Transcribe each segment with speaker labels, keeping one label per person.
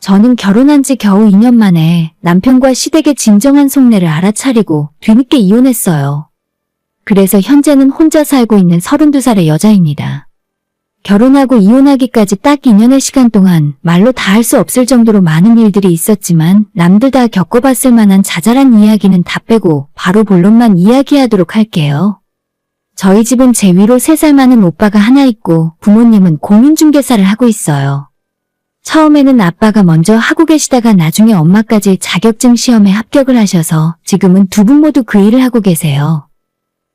Speaker 1: 저는 결혼한 지 겨우 2년 만에 남편과 시댁의 진정한 속내를 알아차리고 뒤늦게 이혼했어요. 그래서 현재는 혼자 살고 있는 32살의 여자입니다. 결혼하고 이혼하기까지 딱 2년의 시간 동안 말로 다 할 수 없을 정도로 많은 일들이 있었지만 남들 다 겪어봤을 만한 자잘한 이야기는 다 빼고 바로 본론만 이야기하도록 할게요. 저희 집은 제 위로 3살 많은 오빠가 하나 있고 부모님은 공인중개사를 하고 있어요. 처음에는 아빠가 먼저 하고 계시다가 나중에 엄마까지 자격증 시험에 합격을 하셔서 지금은 두 분 모두 그 일을 하고 계세요.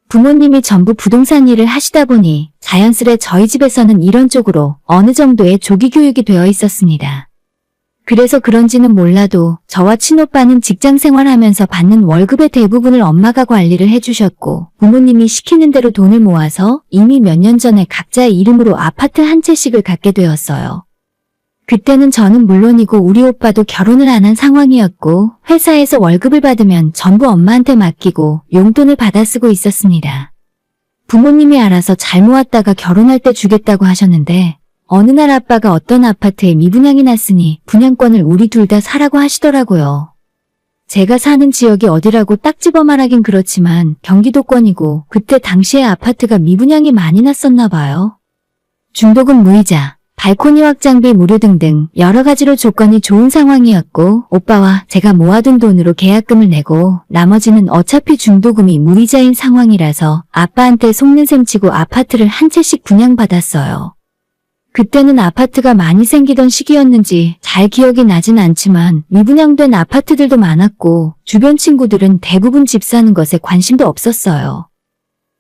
Speaker 1: 부모님이 전부 부동산 일을 하시다 보니 자연스레 저희 집에서는 이런 쪽으로 어느 정도의 조기 교육이 되어 있었습니다. 그래서 그런지는 몰라도 저와 친오빠는 직장 생활하면서 받는 월급의 대부분을 엄마가 관리를 해주셨고 부모님이 시키는 대로 돈을 모아서 이미 몇 년 전에 각자의 이름으로 아파트 한 채씩을 갖게 되었어요. 그때는 저는 물론이고 우리 오빠도 결혼을 안 한 상황이었고 회사에서 월급을 받으면 전부 엄마한테 맡기고 용돈을 받아 쓰고 있었습니다. 부모님이 알아서 잘 모았다가 결혼할 때 주겠다고 하셨는데 어느 날 아빠가 어떤 아파트에 미분양이 났으니 분양권을 우리 둘 다 사라고 하시더라고요. 제가 사는 지역이 어디라고 딱 집어 말하긴 그렇지만 경기도권이고 그때 당시에 아파트가 미분양이 많이 났었나 봐요. 중도금 무이자, 발코니 확장비 무료 등등 여러 가지로 조건이 좋은 상황이었고 오빠와 제가 모아둔 돈으로 계약금을 내고 나머지는 어차피 중도금이 무이자인 상황이라서 아빠한테 속는 셈 치고 아파트를 한 채씩 분양받았어요. 그때는 아파트가 많이 생기던 시기였는지 잘 기억이 나진 않지만 미분양된 아파트들도 많았고 주변 친구들은 대부분 집 사는 것에 관심도 없었어요.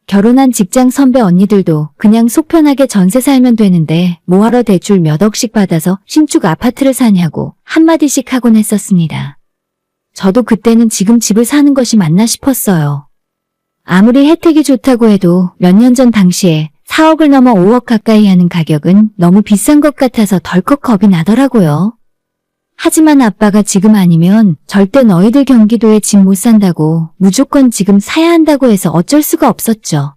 Speaker 1: 결혼한 직장 선배 언니들도 그냥 속 편하게 전세 살면 되는데 뭐하러 대출 몇 억씩 받아서 신축 아파트를 사냐고 한마디씩 하곤 했었습니다. 저도 그때는 지금 집을 사는 것이 맞나 싶었어요. 아무리 혜택이 좋다고 해도 몇 년 전 당시에 4억을 넘어 5억 가까이 하는 가격은 너무 비싼 것 같아서 덜컥 겁이 나더라고요. 하지만 아빠가 지금 아니면 절대 너희들 경기도에 집 못 산다고 무조건 지금 사야 한다고 해서 어쩔 수가 없었죠.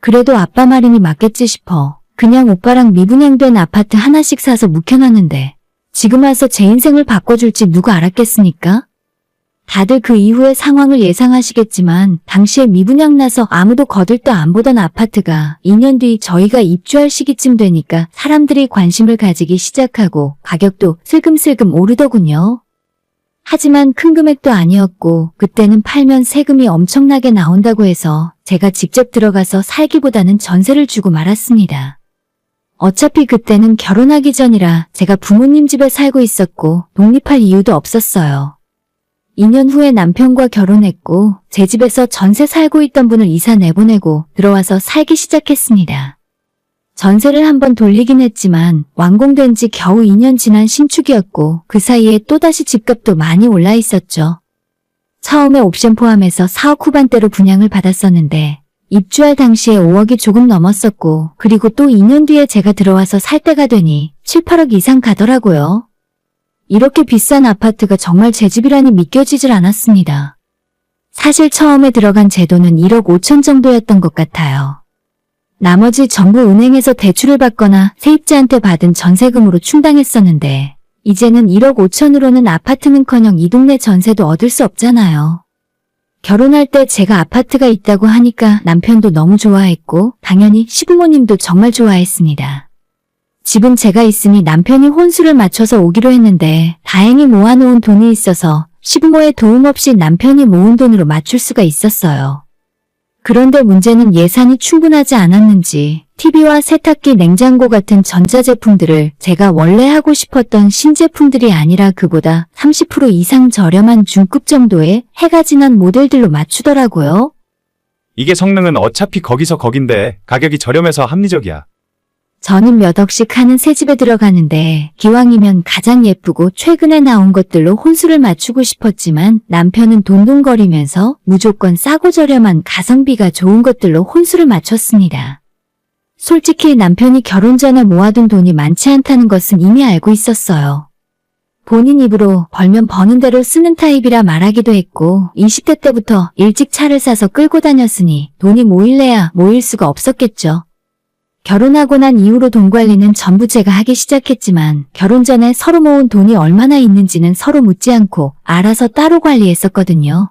Speaker 1: 그래도 아빠 말이니 맞겠지 싶어 그냥 오빠랑 미분양된 아파트 하나씩 사서 묵혀놨는데 지금 와서 제 인생을 바꿔줄지 누가 알았겠습니까? 다들 그 이후의 상황을 예상하시겠지만 당시에 미분양 나서 아무도 거들떠 안 보던 아파트가 2년 뒤 저희가 입주할 시기쯤 되니까 사람들이 관심을 가지기 시작하고 가격도 슬금슬금 오르더군요. 하지만 큰 금액도 아니었고 그때는 팔면 세금이 엄청나게 나온다고 해서 제가 직접 들어가서 살기보다는 전세를 주고 말았습니다. 어차피 그때는 결혼하기 전이라 제가 부모님 집에 살고 있었고 독립할 이유도 없었어요. 2년 후에 남편과 결혼했고 제 집에서 전세 살고 있던 분을 이사 내보내고 들어와서 살기 시작했습니다. 전세를 한번 돌리긴 했지만 완공된 지 겨우 2년 지난 신축이었고 그 사이에 또다시 집값도 많이 올라 있었죠. 처음에 옵션 포함해서 4억 후반대로 분양을 받았었는데 입주할 당시에 5억이 조금 넘었었고 그리고 또 2년 뒤에 제가 들어와서 살 때가 되니 7, 8억 이상 가더라고요. 이렇게 비싼 아파트가 정말 제 집이라니 믿겨지질 않았습니다. 사실 처음에 들어간 제 돈은 1억 5천 정도였던 것 같아요. 나머지 전부 은행에서 대출을 받거나 세입자한테 받은 전세금으로 충당했었는데 이제는 1억 5천으로는 아파트는커녕 이 동네 전세도 얻을 수 없잖아요. 결혼할 때 제가 아파트가 있다고 하니까 남편도 너무 좋아했고 당연히 시부모님도 정말 좋아했습니다. 집은 제가 있으니 남편이 혼수를 맞춰서 오기로 했는데 다행히 모아놓은 돈이 있어서 시부모의 도움 없이 남편이 모은 돈으로 맞출 수가 있었어요. 그런데 문제는 예산이 충분하지 않았는지 TV와 세탁기, 냉장고 같은 전자제품들을 제가 원래 하고 싶었던 신제품들이 아니라 그보다 30% 이상 저렴한 중급 정도의 해가 지난 모델들로 맞추더라고요.
Speaker 2: 이게 성능은 어차피 거기서 거긴데 가격이 저렴해서 합리적이야.
Speaker 1: 저는 몇 억씩 하는 새 집에 들어가는데 기왕이면 가장 예쁘고 최근에 나온 것들로 혼수를 맞추고 싶었지만 남편은 돈돈거리면서 무조건 싸고 저렴한 가성비가 좋은 것들로 혼수를 맞췄습니다. 솔직히 남편이 결혼 전에 모아둔 돈이 많지 않다는 것은 이미 알고 있었어요. 본인 입으로 벌면 버는 대로 쓰는 타입이라 말하기도 했고 20대 때부터 일찍 차를 사서 끌고 다녔으니 돈이 모일래야 모일 수가 없었겠죠. 결혼하고 난 이후로 돈 관리는 전부 제가 하기 시작했지만 결혼 전에 서로 모은 돈이 얼마나 있는지는 서로 묻지 않고 알아서 따로 관리했었거든요.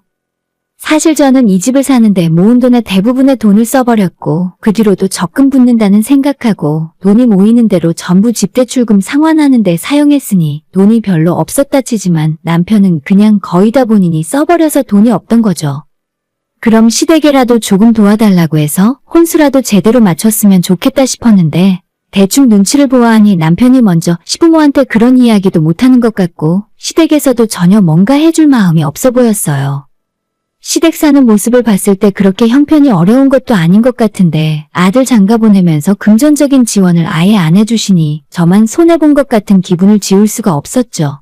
Speaker 1: 사실 저는 이 집을 사는데 모은 돈의 대부분의 돈을 써버렸고 그 뒤로도 적금 붙는다는 생각하고 돈이 모이는 대로 전부 집대출금 상환하는 데 사용했으니 돈이 별로 없었다 치지만 남편은 그냥 거의 다 본인이 써버려서 돈이 없던 거죠. 그럼 시댁에라도 조금 도와달라고 해서 혼수라도 제대로 맞췄으면 좋겠다 싶었는데 대충 눈치를 보아하니 남편이 먼저 시부모한테 그런 이야기도 못하는 것 같고 시댁에서도 전혀 뭔가 해줄 마음이 없어 보였어요. 시댁 사는 모습을 봤을 때 그렇게 형편이 어려운 것도 아닌 것 같은데 아들 장가 보내면서 금전적인 지원을 아예 안 해주시니 저만 손해본 것 같은 기분을 지울 수가 없었죠.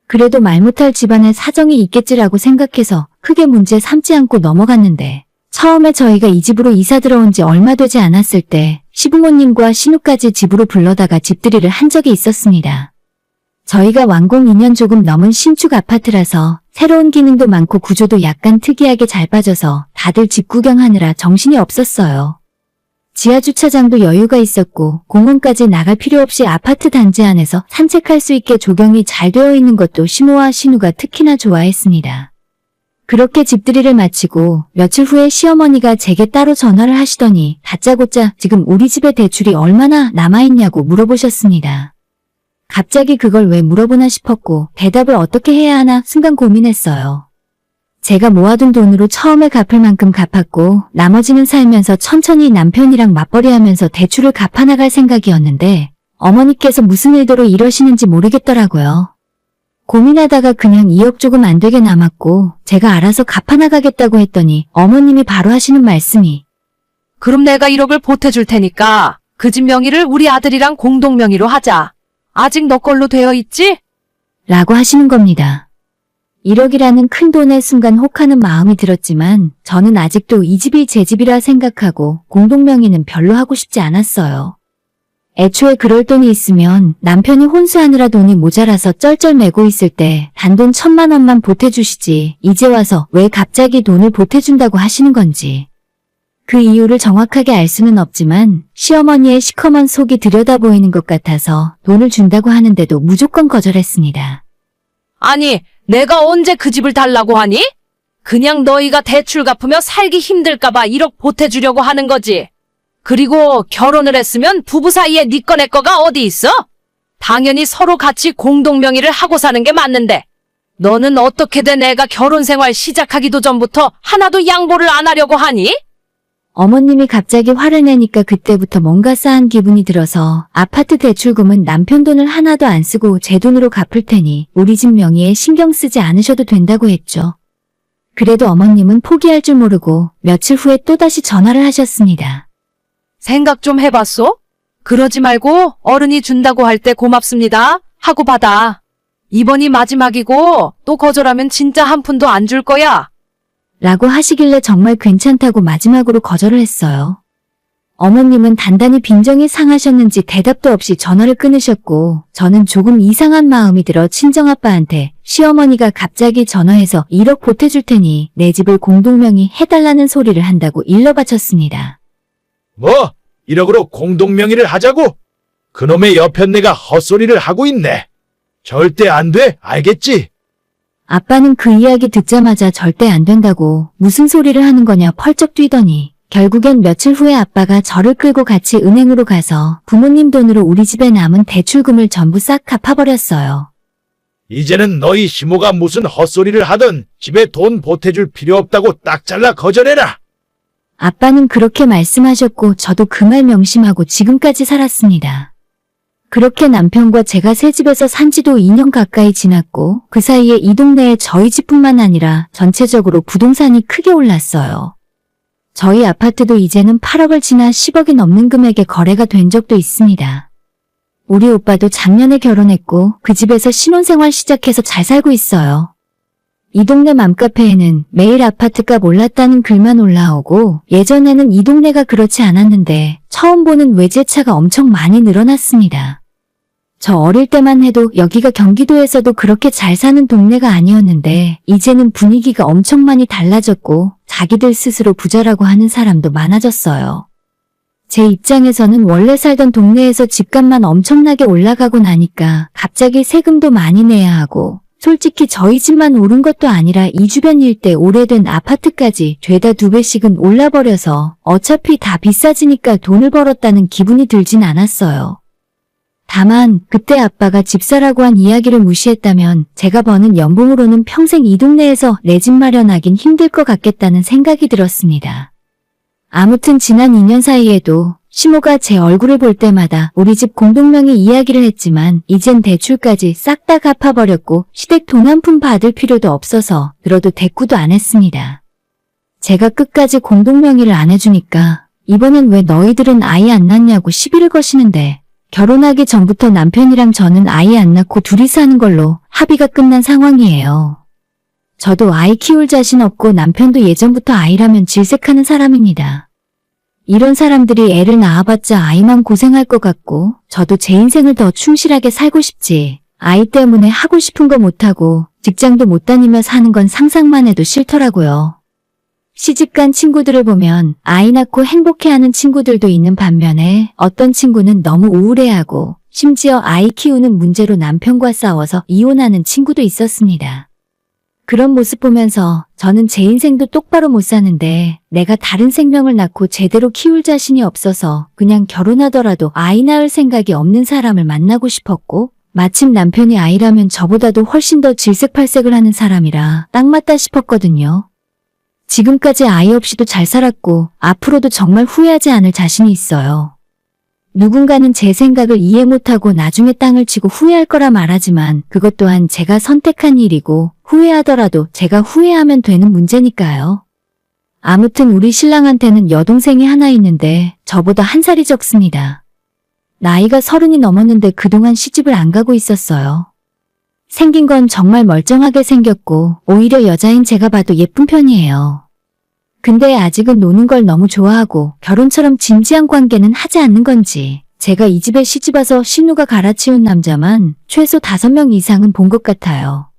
Speaker 1: 그래도 말 못할 집안에 사정이 있겠지라고 생각해서 크게 문제 삼지 않고 넘어갔는데 처음에 저희가 이 집으로 이사 들어온 지 얼마 되지 않았을 때 시부모님과 신우까지 집으로 불러다가 집들이를 한 적이 있었습니다. 저희가 완공 2년 조금 넘은 신축 아파트라서 새로운 기능도 많고 구조도 약간 특이하게 잘 빠져서 다들 집 구경하느라 정신이 없었어요. 지하 주차장도 여유가 있었고 공원까지 나갈 필요 없이 아파트 단지 안에서 산책할 수 있게 조경이 잘 되어 있는 것도 시모와 신우가 특히나 좋아했습니다. 그렇게 집들이를 마치고 며칠 후에 시어머니가 제게 따로 전화를 하시더니 다짜고짜 지금 우리 집에 대출이 얼마나 남아있냐고 물어보셨습니다. 갑자기 그걸 왜 물어보나 싶었고 대답을 어떻게 해야 하나 순간 고민했어요. 제가 모아둔 돈으로 처음에 갚을 만큼 갚았고 나머지는 살면서 천천히 남편이랑 맞벌이하면서 대출을 갚아나갈 생각이었는데 어머니께서 무슨 의도로 이러시는지 모르겠더라고요. 고민하다가 그냥 2억 조금 안 되게 남았고 제가 알아서 갚아나가겠다고 했더니 어머님이 바로 하시는 말씀이
Speaker 3: 그럼 내가 1억을 보태줄 테니까 그 집 명의를 우리 아들이랑 공동 명의로 하자. 아직 너 걸로 되어 있지?
Speaker 1: 라고 하시는 겁니다. 1억이라는 큰 돈에 순간 혹하는 마음이 들었지만 저는 아직도 이 집이 제 집이라 생각하고 공동명의는 별로 하고 싶지 않았어요. 애초에 그럴 돈이 있으면 남편이 혼수하느라 돈이 모자라서 쩔쩔매고 있을 때 단돈 1,000만 원만 보태주시지 이제 와서 왜 갑자기 돈을 보태준다고 하시는 건지. 그 이유를 정확하게 알 수는 없지만 시어머니의 시커먼 속이 들여다보이는 것 같아서 돈을 준다고 하는데도 무조건 거절했습니다.
Speaker 3: 아니, 내가 언제 그 집을 달라고 하니? 그냥 너희가 대출 갚으며 살기 힘들까봐 1억 보태주려고 하는 거지. 그리고 결혼을 했으면 부부 사이에 네 거 내 거가 어디 있어? 당연히 서로 같이 공동명의를 하고 사는 게 맞는데 너는 어떻게든 내가 결혼 생활 시작하기도 전부터 하나도 양보를 안 하려고 하니?
Speaker 1: 어머님이 갑자기 화를 내니까 그때부터 뭔가 싸한 기분이 들어서 아파트 대출금은 남편 돈을 하나도 안 쓰고 제 돈으로 갚을 테니 우리 집 명의에 신경 쓰지 않으셔도 된다고 했죠. 그래도 어머님은 포기할 줄 모르고 며칠 후에 또다시 전화를 하셨습니다.
Speaker 3: 생각 좀 해봤소? 그러지 말고 어른이 준다고 할 때 고맙습니다 하고 받아. 이번이 마지막이고 또 거절하면 진짜 한 푼도 안 줄 거야.
Speaker 1: 라고 하시길래 정말 괜찮다고 마지막으로 거절을 했어요. 어머님은 단단히 빈정이 상하셨는지 대답도 없이 전화를 끊으셨고 저는 조금 이상한 마음이 들어 친정아빠한테 시어머니가 갑자기 전화해서 1억 보태줄 테니 내 집을 공동명의 해달라는 소리를 한다고 일러 바쳤습니다.
Speaker 4: 뭐? 1억으로 공동명의를 하자고? 그놈의 여편네가 헛소리를 하고 있네. 절대 안 돼, 알겠지?
Speaker 1: 아빠는 그 이야기 듣자마자 절대 안 된다고 무슨 소리를 하는 거냐 펄쩍 뛰더니 결국엔 며칠 후에 아빠가 저를 끌고 같이 은행으로 가서 부모님 돈으로 우리 집에 남은 대출금을 전부 싹 갚아버렸어요.
Speaker 4: 이제는 너희 시모가 무슨 헛소리를 하든 집에 돈 보태줄 필요 없다고 딱 잘라 거절해라.
Speaker 1: 아빠는 그렇게 말씀하셨고 저도 그 말 명심하고 지금까지 살았습니다. 그렇게 남편과 제가 새 집에서 산 지도 2년 가까이 지났고 그 사이에 이 동네에 저희 집뿐만 아니라 전체적으로 부동산이 크게 올랐어요. 저희 아파트도 이제는 8억을 지나 10억이 넘는 금액에 거래가 된 적도 있습니다. 우리 오빠도 작년에 결혼했고 그 집에서 신혼생활 시작해서 잘 살고 있어요. 이 동네 맘카페에는 매일 아파트값 올랐다는 글만 올라오고 예전에는 이 동네가 그렇지 않았는데 처음 보는 외제차가 엄청 많이 늘어났습니다. 저 어릴 때만 해도 여기가 경기도에서도 그렇게 잘 사는 동네가 아니었는데 이제는 분위기가 엄청 많이 달라졌고 자기들 스스로 부자라고 하는 사람도 많아졌어요. 제 입장에서는 원래 살던 동네에서 집값만 엄청나게 올라가고 나니까 갑자기 세금도 많이 내야 하고, 솔직히 저희 집만 오른 것도 아니라 이 주변 일대 오래된 아파트까지 죄다 2배씩은 올라버려서 어차피 다 비싸지니까 돈을 벌었다는 기분이 들진 않았어요. 다만 그때 아빠가 집 사라고 한 이야기를 무시했다면 제가 버는 연봉으로는 평생 이 동네에서 내 집 마련하긴 힘들 것 같겠다는 생각이 들었습니다. 아무튼 지난 2년 사이에도 시모가 제 얼굴을 볼 때마다 우리 집 공동명의 이야기를 했지만 이젠 대출까지 싹 다 갚아버렸고 시댁 돈 한 푼 받을 필요도 없어서 들어도 대꾸도 안 했습니다. 제가 끝까지 공동명의를 안 해주니까 이번엔 왜 너희들은 아이 안 낳냐고 시비를 거시는데, 결혼하기 전부터 남편이랑 저는 아이 안 낳고 둘이 사는 걸로 합의가 끝난 상황이에요. 저도 아이 키울 자신 없고 남편도 예전부터 아이라면 질색하는 사람입니다. 이런 사람들이 애를 낳아봤자 아이만 고생할 것 같고 저도 제 인생을 더 충실하게 살고 싶지, 아이 때문에 하고 싶은 거 못하고 직장도 못 다니며 사는 건 상상만 해도 싫더라고요. 시집간 친구들을 보면 아이 낳고 행복해하는 친구들도 있는 반면에 어떤 친구는 너무 우울해하고 심지어 아이 키우는 문제로 남편과 싸워서 이혼하는 친구도 있었습니다. 그런 모습 보면서 저는 제 인생도 똑바로 못 사는데 내가 다른 생명을 낳고 제대로 키울 자신이 없어서 그냥 결혼하더라도 아이 낳을 생각이 없는 사람을 만나고 싶었고, 마침 남편이 아이라면 저보다도 훨씬 더 질색팔색을 하는 사람이라 딱 맞다 싶었거든요. 지금까지 아이 없이도 잘 살았고 앞으로도 정말 후회하지 않을 자신이 있어요. 누군가는 제 생각을 이해 못하고 나중에 땅을 치고 후회할 거라 말하지만 그것 또한 제가 선택한 일이고 후회하더라도 제가 후회하면 되는 문제니까요. 아무튼 우리 신랑한테는 여동생이 하나 있는데 저보다 1살이 적습니다. 나이가 30이 넘었는데 그동안 시집을 안 가고 있었어요. 생긴 건 정말 멀쩡하게 생겼고 오히려 여자인 제가 봐도 예쁜 편이에요. 근데 아직은 노는 걸 너무 좋아하고 결혼처럼 진지한 관계는 하지 않는 건지 제가 이 집에 시집와서 신우가 갈아치운 남자만 최소 5명 이상은 본 것 같아요.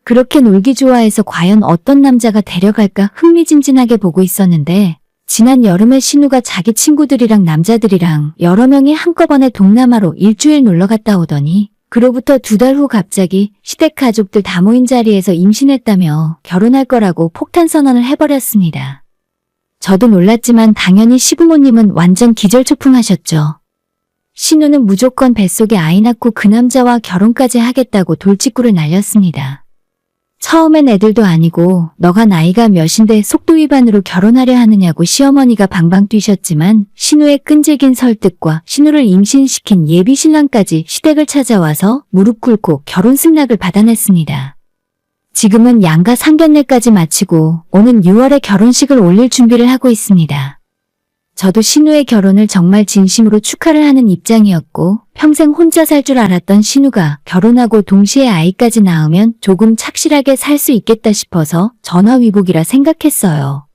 Speaker 1: 그렇게 놀기 좋아해서 과연 어떤 남자가 데려갈까 흥미진진하게 보고 있었는데, 지난 여름에 신우가 자기 친구들이랑 남자들이랑 여러 명이 한꺼번에 동남아로 일주일 놀러 갔다 오더니 그로부터 2달 후 갑자기 시댁 가족들 다 모인 자리에서 임신했다며 결혼할 거라고 폭탄 선언을 해버렸습니다. 저도 놀랐지만 당연히 시부모님은 완전 기절초풍하셨죠. 신우는 무조건 뱃속에 아이 낳고 그 남자와 결혼까지 하겠다고 돌직구를 날렸습니다. 처음엔 애들도 아니고 너가 나이가 몇인데 속도 위반으로 결혼하려 하느냐고 시어머니가 방방 뛰셨지만 신우의 끈질긴 설득과 신우를 임신시킨 예비 신랑까지 시댁을 찾아와서 무릎 꿇고 결혼 승낙을 받아냈습니다. 지금은 양가 상견례까지 마치고 오는 6월에 결혼식을 올릴 준비를 하고 있습니다. 저도 신우의 결혼을 정말 진심으로 축하를 하는 입장이었고, 평생 혼자 살 줄 알았던 신우가 결혼하고 동시에 아이까지 낳으면 조금 착실하게 살 수 있겠다 싶어서 전화위복이라 생각했어요.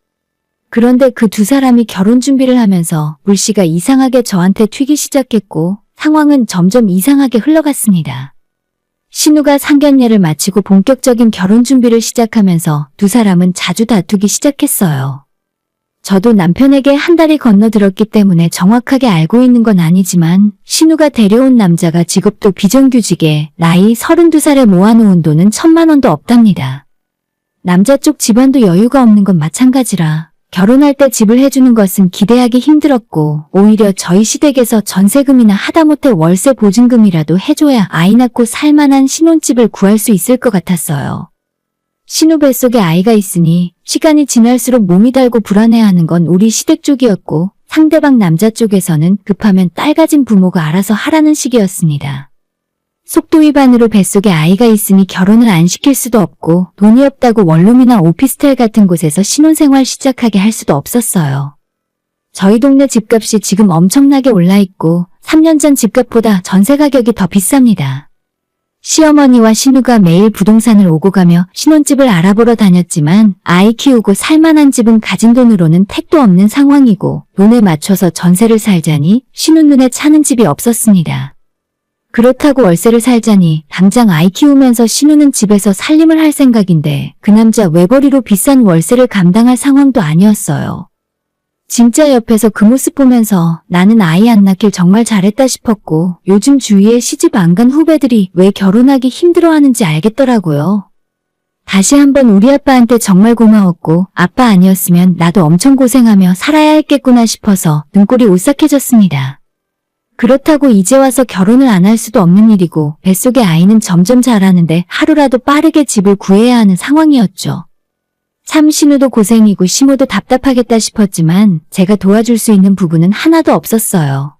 Speaker 1: 그런데 그 2사람이 결혼 준비를 하면서 물씨가 이상하게 저한테 튀기 시작했고 상황은 점점 이상하게 흘러갔습니다. 신우가 상견례를 마치고 본격적인 결혼 준비를 시작하면서 2사람은 자주 다투기 시작했어요. 저도 남편에게 한 달이 건너들었기 때문에 정확하게 알고 있는 건 아니지만 신우가 데려온 남자가 직업도 비정규직에 나이 32살에 모아놓은 돈은 1,000만 원도 없답니다. 남자 쪽 집안도 여유가 없는 건 마찬가지라 결혼할 때 집을 해주는 것은 기대하기 힘들었고 오히려 저희 시댁에서 전세금이나 하다못해 월세 보증금이라도 해줘야 아이 낳고 살만한 신혼집을 구할 수 있을 것 같았어요. 신우 뱃속에 아이가 있으니 시간이 지날수록 몸이 달고 불안해하는 건 우리 시댁 쪽이었고 상대방 남자 쪽에서는 급하면 딸 가진 부모가 알아서 하라는 식이었습니다. 속도 위반으로 뱃속에 아이가 있으니 결혼을 안 시킬 수도 없고 돈이 없다고 원룸이나 오피스텔 같은 곳에서 신혼생활 시작하게 할 수도 없었어요. 저희 동네 집값이 지금 엄청나게 올라있고 3년 전 집값보다 전세 가격이 더 비쌉니다. 시어머니와 신우가 매일 부동산을 오고 가며 신혼집을 알아보러 다녔지만 아이 키우고 살만한 집은 가진 돈으로는 택도 없는 상황이고 돈에 맞춰서 전세를 살자니 신우 눈에 차는 집이 없었습니다. 그렇다고 월세를 살자니 당장 아이 키우면서 신우는 집에서 살림을 할 생각인데 그 남자 외벌이로 비싼 월세를 감당할 상황도 아니었어요. 진짜 옆에서 그 모습 보면서 나는 아이 안 낳길 정말 잘했다 싶었고 요즘 주위에 시집 안 간 후배들이 왜 결혼하기 힘들어하는지 알겠더라고요. 다시 한번 우리 아빠한테 정말 고마웠고 아빠 아니었으면 나도 엄청 고생하며 살아야 했겠구나 싶어서 눈꼴이 오싹해졌습니다. 그렇다고 이제 와서 결혼을 안 할 수도 없는 일이고 뱃속의 아이는 점점 자라는데 하루라도 빠르게 집을 구해야 하는 상황이었죠. 참 신우도 고생이고 시모도 답답하겠다 싶었지만 제가 도와줄 수 있는 부분은 하나도 없었어요.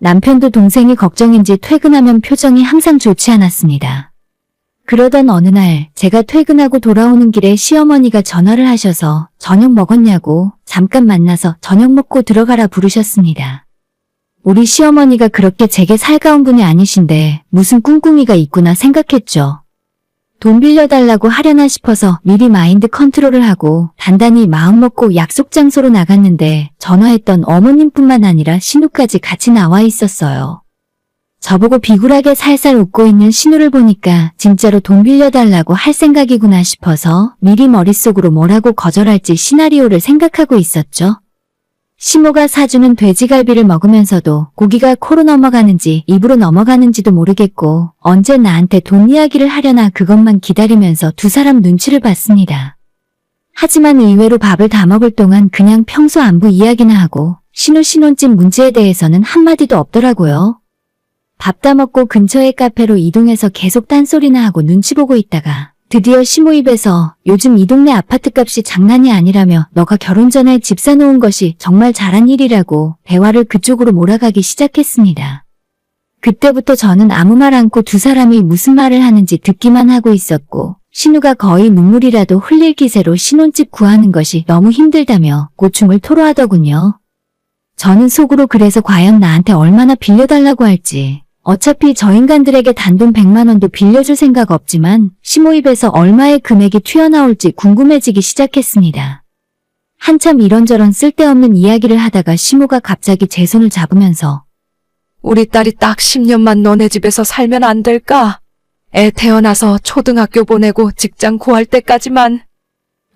Speaker 1: 남편도 동생이 걱정인지 퇴근하면 표정이 항상 좋지 않았습니다. 그러던 어느 날 제가 퇴근하고 돌아오는 길에 시어머니가 전화를 하셔서 저녁 먹었냐고 잠깐 만나서 저녁 먹고 들어가라 부르셨습니다. 우리 시어머니가 그렇게 제게 살가운 분이 아니신데 무슨 꿍꿍이가 있구나 생각했죠. 돈 빌려달라고 하려나 싶어서 미리 마인드 컨트롤을 하고 단단히 마음먹고 약속 장소로 나갔는데 전화했던 어머님뿐만 아니라 신우까지 같이 나와 있었어요. 저보고 비굴하게 살살 웃고 있는 신우를 보니까 진짜로 돈 빌려달라고 할 생각이구나 싶어서 미리 머릿속으로 뭐라고 거절할지 시나리오를 생각하고 있었죠. 시모가 사주는 돼지갈비를 먹으면서도 고기가 코로 넘어가는지 입으로 넘어가는지도 모르겠고 언제 나한테 돈 이야기를 하려나 그것만 기다리면서 두 사람 눈치를 봤습니다. 하지만 의외로 밥을 다 먹을 동안 그냥 평소 안부 이야기나 하고 신우 신혼집 문제에 대해서는 한마디도 없더라고요. 밥 다 먹고 근처의 카페로 이동해서 계속 딴소리나 하고 눈치 보고 있다가 드디어 시모 입에서 요즘 이 동네 아파트 값이 장난이 아니라며 너가 결혼 전에 집 사놓은 것이 정말 잘한 일이라고 대화를 그쪽으로 몰아가기 시작했습니다. 그때부터 저는 아무 말 않고 두 사람이 무슨 말을 하는지 듣기만 하고 있었고 신우가 거의 눈물이라도 흘릴 기세로 신혼집 구하는 것이 너무 힘들다며 고충을 토로하더군요. 저는 속으로 그래서 과연 나한테 얼마나 빌려달라고 할지 어차피 저 인간들에게 단돈 100만 원도 빌려줄 생각 없지만 시모 입에서 얼마의 금액이 튀어나올지 궁금해지기 시작했습니다. 한참 이런저런 쓸데없는 이야기를 하다가 시모가 갑자기 제 손을 잡으면서
Speaker 3: 우리 딸이 딱 10년만 너네 집에서 살면 안 될까? 애 태어나서 초등학교 보내고 직장 구할 때까지만.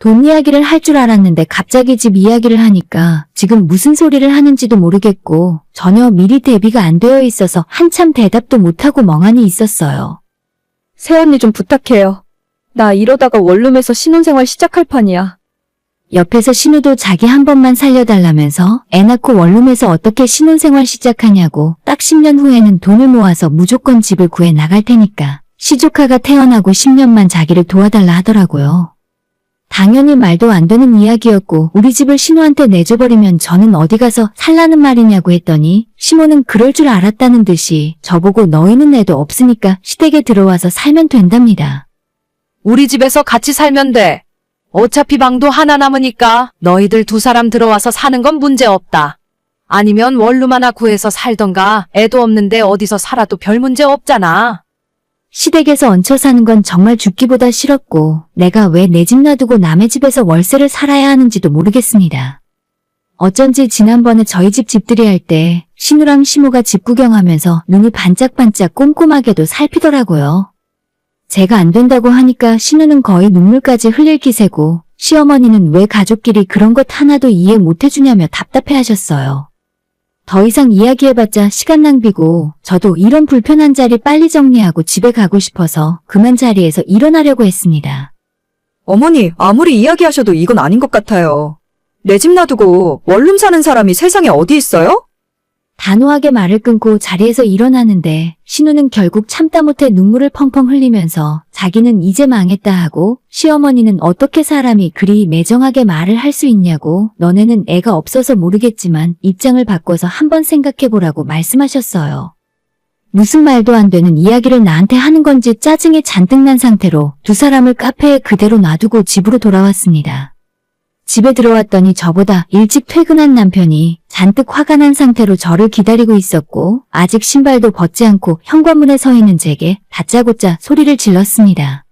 Speaker 1: 돈 이야기를 할 줄 알았는데 갑자기 집 이야기를 하니까 지금 무슨 소리를 하는지도 모르겠고 전혀 미리 대비가 안 되어 있어서 한참 대답도 못하고 멍하니 있었어요.
Speaker 5: 새언니 좀 부탁해요. 나 이러다가 원룸에서 신혼생활 시작할 판이야.
Speaker 1: 옆에서 신우도 자기 한 번만 살려달라면서 애 낳고 원룸에서 어떻게 신혼생활 시작하냐고 딱 10년 후에는 돈을 모아서 무조건 집을 구해 나갈 테니까 시조카가 태어나고 10년만 자기를 도와달라 하더라고요. 당연히 말도 안 되는 이야기였고 우리 집을 신우한테 내줘버리면 저는 어디 가서 살라는 말이냐고 했더니 시모는 그럴 줄 알았다는 듯이 저보고 너희는 애도 없으니까 시댁에 들어와서 살면 된답니다.
Speaker 3: 우리 집에서 같이 살면 돼. 어차피 방도 하나 남으니까 너희들 두 사람 들어와서 사는 건 문제 없다. 아니면 원룸 하나 구해서 살던가 애도 없는데 어디서 살아도 별 문제 없잖아.
Speaker 1: 시댁에서 얹혀 사는 건 정말 죽기보다 싫었고 내가 왜 내 집 놔두고 남의 집에서 월세를 살아야 하는지도 모르겠습니다. 어쩐지 지난번에 저희 집 집들이 할 때 신우랑 시모가 집 구경하면서 눈이 반짝반짝 꼼꼼하게도 살피더라고요. 제가 안 된다고 하니까 신우는 거의 눈물까지 흘릴 기세고 시어머니는 왜 가족끼리 그런 것 하나도 이해 못 해주냐며 답답해하셨어요. 더 이상 이야기해봤자 시간 낭비고 저도 이런 불편한 자리 빨리 정리하고 집에 가고 싶어서 그만 자리에서 일어나려고 했습니다.
Speaker 5: 어머니, 아무리 이야기하셔도 이건 아닌 것 같아요. 내 집 놔두고 원룸 사는 사람이 세상에 어디 있어요?
Speaker 1: 단호하게 말을 끊고 자리에서 일어나는데 신우는 결국 참다 못해 눈물을 펑펑 흘리면서 자기는 이제 망했다 하고 시어머니는 어떻게 사람이 그리 매정하게 말을 할 수 있냐고 너네는 애가 없어서 모르겠지만 입장을 바꿔서 한번 생각해보라고 말씀하셨어요. 무슨 말도 안 되는 이야기를 나한테 하는 건지 짜증이 잔뜩 난 상태로 두 사람을 카페에 그대로 놔두고 집으로 돌아왔습니다. 집에 들어왔더니 저보다 일찍 퇴근한 남편이 잔뜩 화가 난 상태로 저를 기다리고 있었고 아직 신발도 벗지 않고 현관문에 서 있는 제게 다짜고짜 소리를 질렀습니다.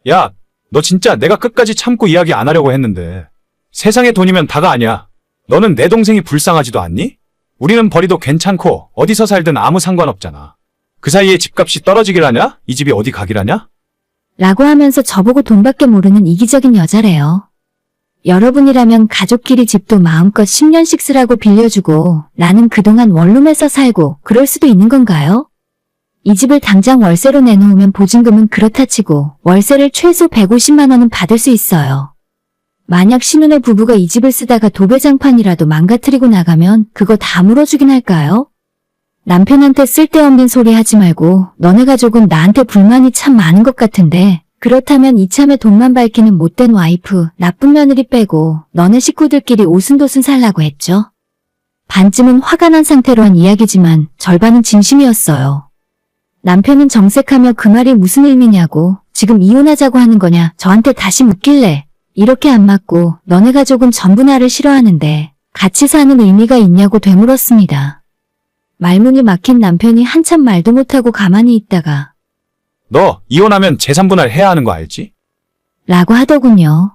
Speaker 2: 야, 너 진짜 내가 끝까지 참고 이야기 안 하려고 했는데 세상에 돈이면 다가 아니야. 너는 내 동생이 불쌍하지도 않니? 우리는 벌이도 괜찮고 어디서 살든 아무 상관없잖아. 그 사이에 집값이 떨어지길 하냐? 이 집이 어디 가길 하냐?
Speaker 1: 라고 하면서 저보고 돈밖에 모르는 이기적인 여자래요. 여러분이라면 가족끼리 집도 마음껏 10년씩 쓰라고 빌려주고 나는 그동안 원룸에서 살고 그럴 수도 있는 건가요? 이 집을 당장 월세로 내놓으면 보증금은 그렇다 치고 월세를 최소 150만 원은 받을 수 있어요. 만약 신혼의 부부가 이 집을 쓰다가 도배장판이라도 망가뜨리고 나가면 그거 다 물어주긴 할까요? 남편한테 쓸데없는 소리 하지 말고 너네 가족은 나한테 불만이 참 많은 것 같은데 그렇다면 이참에 돈만 밝히는 못된 와이프, 나쁜 며느리 빼고 너네 식구들끼리 오순도순 살라고 했죠. 반쯤은 화가 난 상태로 한 이야기지만 절반은 진심이었어요. 남편은 정색하며 그 말이 무슨 의미냐고 지금 이혼하자고 하는 거냐 저한테 다시 묻길래 이렇게 안 맞고 너네 가족은 전부 나를 싫어하는데 같이 사는 의미가 있냐고 되물었습니다. 말문이 막힌 남편이 한참 말도 못하고 가만히 있다가
Speaker 2: 너 이혼하면 재산분할 해야 하는 거 알지?
Speaker 1: 라고 하더군요.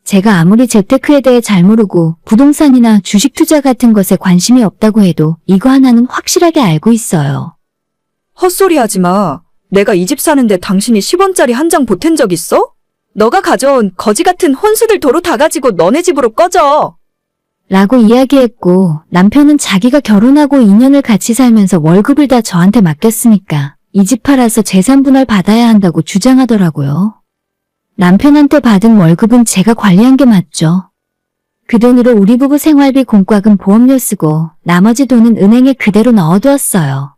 Speaker 1: 제가 아무리 재테크에 대해 잘 모르고 부동산이나 주식 투자 같은 것에 관심이 없다고 해도 이거 하나는 확실하게 알고 있어요.
Speaker 5: 헛소리 하지 마. 내가 이 집 사는데 당신이 10원짜리 한 장 보탠 적 있어? 너가 가져온 거지 같은 혼수들 도로 다 가지고 너네 집으로 꺼져.
Speaker 1: 라고 이야기했고 남편은 자기가 결혼하고 2년을 같이 살면서 월급을 다 저한테 맡겼으니까 이 집 팔아서 재산분할 받아야 한다고 주장하더라고요. 남편한테 받은 월급은 제가 관리한 게 맞죠. 그 돈으로 우리 부부 생활비, 공과금, 보험료 쓰고 나머지 돈은 은행에 그대로 넣어두었어요.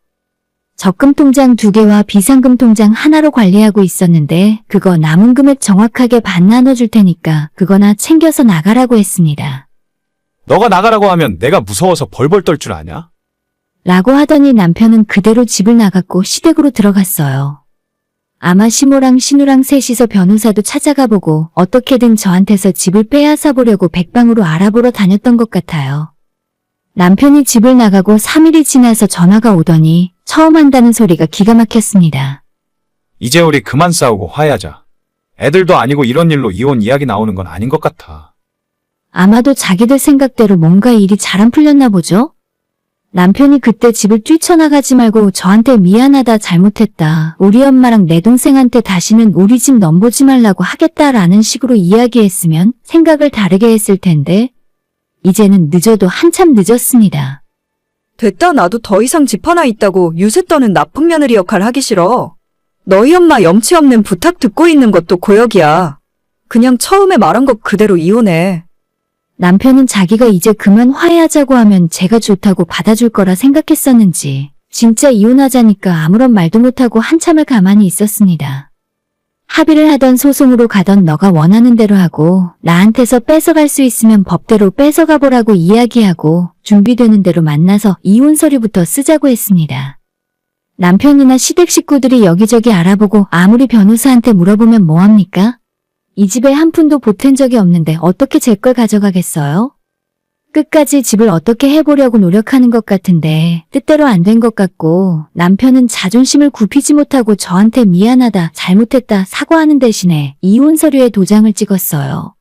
Speaker 1: 적금 통장 2개와 비상금 통장 하나로 관리하고 있었는데 그거 남은 금액 정확하게 반 나눠줄 테니까 그거나 챙겨서 나가라고 했습니다.
Speaker 2: 너가 나가라고 하면 내가 무서워서 벌벌 떨 줄 아냐?
Speaker 1: 라고 하더니 남편은 그대로 집을 나갔고 시댁으로 들어갔어요. 아마 시모랑 신우랑 셋이서 변호사도 찾아가 보고 어떻게든 저한테서 집을 빼앗아 보려고 백방으로 알아보러 다녔던 것 같아요. 남편이 집을 나가고 3일이 지나서 전화가 오더니 처음 한다는 소리가 기가 막혔습니다.
Speaker 2: 이제 우리 그만 싸우고 화해하자. 애들도 아니고 이런 일로 이혼 이야기 나오는 건 아닌 것 같아.
Speaker 1: 아마도 자기들 생각대로 뭔가 일이 잘 안 풀렸나 보죠? 남편이 그때 집을 뛰쳐나가지 말고 저한테 미안하다, 잘못했다, 우리 엄마랑 내 동생한테 다시는 우리 집 넘보지 말라고 하겠다라는 식으로 이야기했으면 생각을 다르게 했을 텐데 이제는 늦어도 한참 늦었습니다.
Speaker 5: 됐다. 나도 더 이상 집 하나 있다고 유세 떠는 나쁜 며느리 역할 하기 싫어. 너희 엄마 염치 없는 부탁 듣고 있는 것도 고역이야. 그냥 처음에 말한 것 그대로 이혼해.
Speaker 1: 남편은 자기가 이제 그만 화해하자고 하면 제가 좋다고 받아줄 거라 생각했었는지 진짜 이혼하자니까 아무런 말도 못하고 한참을 가만히 있었습니다. 합의를 하던 소송으로 가던 너가 원하는 대로 하고 나한테서 뺏어갈 수 있으면 법대로 뺏어가 보라고 이야기하고 준비되는 대로 만나서 이혼 서류부터 쓰자고 했습니다. 남편이나 시댁 식구들이 여기저기 알아보고 아무리 변호사한테 물어보면 뭐합니까? 이 집에 한 푼도 보탠 적이 없는데 어떻게 제 걸 가져가겠어요? 끝까지 집을 어떻게 해보려고 노력하는 것 같은데 뜻대로 안 된 것 같고 남편은 자존심을 굽히지 못하고 저한테 미안하다, 잘못했다 사과하는 대신에 이혼 서류에 도장을 찍었어요.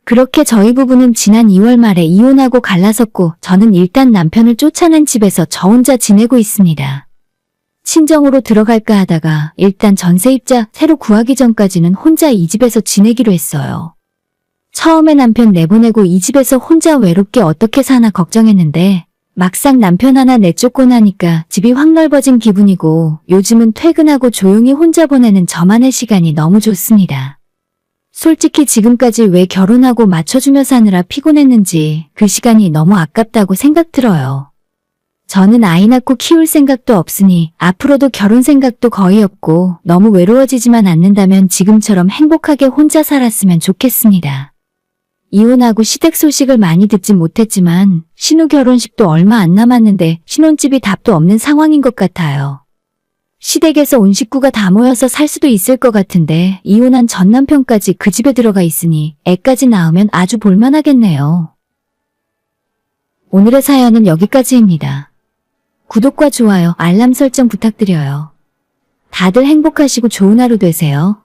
Speaker 1: 그렇게 저희 부부는 지난 2월 말에 이혼하고 갈라섰고 저는 일단 남편을 쫓아낸 집에서 저 혼자 지내고 있습니다. 친정으로 들어갈까 하다가 일단 전세입자 새로 구하기 전까지는 혼자 이 집에서 지내기로 했어요. 처음에 남편 내보내고 이 집에서 혼자 외롭게 어떻게 사나 걱정했는데 막상 남편 하나 내쫓고 나니까 집이 확 넓어진 기분이고 요즘은 퇴근하고 조용히 혼자 보내는 저만의 시간이 너무 좋습니다. 솔직히 지금까지 왜 결혼하고 맞춰주며 사느라 피곤했는지 그 시간이 너무 아깝다고 생각 들어요. 저는 아이 낳고 키울 생각도 없으니 앞으로도 결혼 생각도 거의 없고 너무 외로워지지만 않는다면 지금처럼 행복하게 혼자 살았으면 좋겠습니다. 이혼하고 시댁 소식을 많이 듣진 못했지만 신우 결혼식도 얼마 안 남았는데 신혼집이 답도 없는 상황인 것 같아요. 시댁에서 온 식구가 다 모여서 살 수도 있을 것 같은데 이혼한 전 남편까지 그 집에 들어가 있으니 애까지 낳으면 아주 볼만하겠네요. 오늘의 사연은 여기까지입니다. 구독과 좋아요, 알람 설정 부탁드려요. 다들 행복하시고 좋은 하루 되세요.